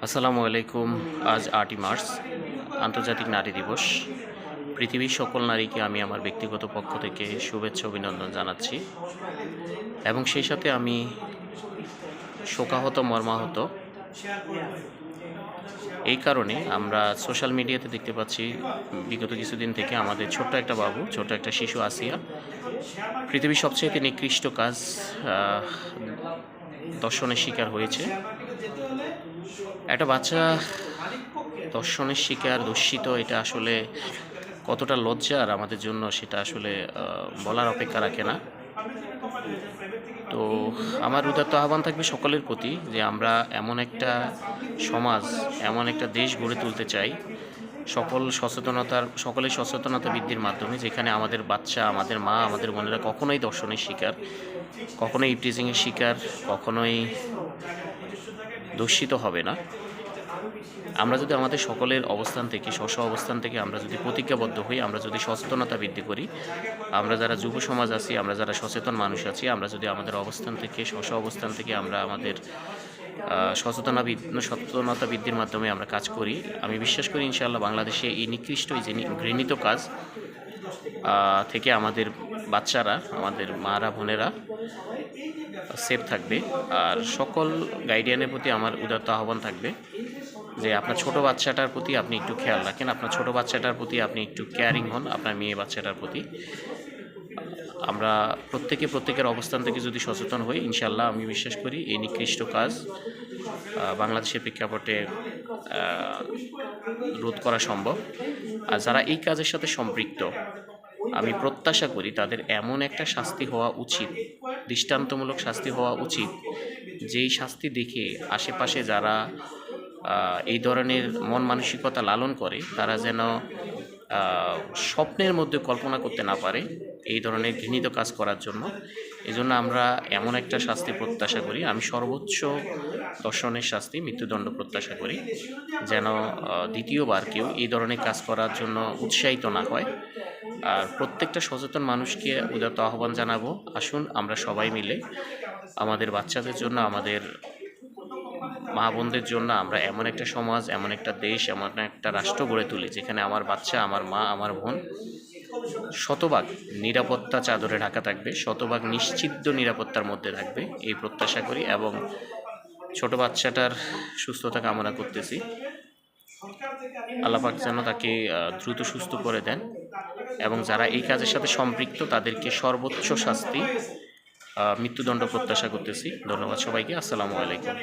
আসসালামু আলাইকুম। আজ ৮ই মার্চ আন্তর্জাতিক নারী দিবস। পৃথিবীর সকল নারীকে আমি আমার ব্যক্তিগত পক্ষ থেকে শুভেচ্ছা অভিনন্দন জানাচ্ছি এবং সেই সাথে আমি শোকাহত মর্মাহত এই কারণে আমরা সোশ্যাল মিডিয়াতে দেখতে পাচ্ছি বিগত কিছুদিন থেকে আমাদের ছোট্ট একটা বাবু, ছোট্ট একটা শিশু আসিয়া পৃথিবীর সবচেয়ে নিকৃষ্ট কাজ দর্শনের শিকার হয়েছে। একটা বাচ্চা দর্শনের শিকার, দূষিত, এটা আসলে কতটা লজ্জার আমাদের জন্য সেটা আসলে বলার অপেক্ষা রাখে না। তো আমার উদাত্ত আহ্বান থাকবে সকলের প্রতি যে আমরা এমন একটা সমাজ, এমন একটা দেশ গড়ে তুলতে চাই সকলের সচেতনতা বৃদ্ধির মাধ্যমে, যেখানে আমাদের বাচ্চা, আমাদের মা, আমাদের বোনেরা কখনোই দর্শনের শিকার, কখনোই ইপটিজিংয়ের শিকার, কখনোই দূষিত হবে না। আমরা যদি আমাদের সকলের অবস্থান থেকে, স্ব অবস্থান থেকে আমরা যদি প্রতিজ্ঞাবদ্ধ হই, আমরা যদি সচেতনতা বৃদ্ধি করি, আমরা যারা যুব সমাজ আছি, আমরা যারা সচেতন মানুষ আছি, আমরা যদি আমাদের অবস্থান থেকে, স্ব অবস্থান থেকে আমরা আমাদের সচেতনতা বৃদ্ধির মাধ্যমে আমরা কাজ করি, আমি বিশ্বাস করি ইনশাআল্লাহ বাংলাদেশে এই নিকৃষ্ট, এই যে ঘৃণিত কাজ থেকে আমাদের বাচ্চারা, আমাদের মারা, বোনেরা সেফ থাকবে। আর সকল গাইডিয়ানের প্রতি আমার উদাত্ত আহ্বান থাকবে যে আপনার ছোট বাচ্চাটার প্রতি আপনি একটু খেয়াল রাখেন, আপনার ছোট বাচ্চাটার প্রতি আপনি একটু কেয়ারিং হন, আপনার মেয়ে বাচ্চাটার প্রতি। আমরা প্রত্যেকের অবস্থান থেকে যদি সচেতন হই, ইনশাআল্লাহ আমি বিশ্বাস করি এই নিকৃষ্ট কাজ বাংলাদেশের প্রেক্ষাপটে রোধ করা সম্ভব। আর যারা এই কাজের সাথে সম্পৃক্ত, আমি প্রত্যাশা করি তাদের এমন একটা শাস্তি হওয়া উচিত, দৃষ্টান্তমূলক শাস্তি হওয়া উচিত, যেই শাস্তি দেখে আশেপাশে যারা এই ধরনের মন মানসিকতা লালন করে তারা যেন স্বপ্নের মধ্যে কল্পনা করতে না পারে এই ধরনের ঘৃণিত কাজ করার জন্য। এজন্য আমরা এমন একটা শাস্তি প্রত্যাশা করি, আমি সর্বোচ্চ দর্শনের শাস্তি, মৃত্যুদণ্ড প্রত্যাশা করি, যেন দ্বিতীয়বার কেউ এই ধরনের কাজ করার জন্য উৎসাহিত না হয়। আর প্রত্যেকটা সচেতন মানুষকে উদাত্ত আহ্বান জানাবো, আসুন আমরা সবাই মিলে আমাদের বাচ্চাদের জন্য, আমাদের মা বোনদের জন্য আমরা এমন একটা সমাজ, এমন একটা দেশ, এমন একটা রাষ্ট্র গড়ে তুলি যেখানে আমার বাচ্চা, আমার মা, আমার বোন শতভাগ নিরাপত্তা চাদরে ঢাকা থাকবে, শতভাগ নিশ্চিত নিরাপত্তার মধ্যে থাকবে, এই প্রত্যাশা করি। এবং ছোট বাচ্চাটার সুস্থতা কামনা করতেছি। আল্লাহ পাক যেন তাকে দ্রুত সুস্থ করে দেন এবং যারা এই কাজের সাথে সম্পৃক্ত তাদেরকে সর্বোচ্চ শাস্তি, মৃত্যুদণ্ড প্রত্যাশা করতেছি। ধন্যবাদ সবাইকে। আসসালামু আলাইকুম।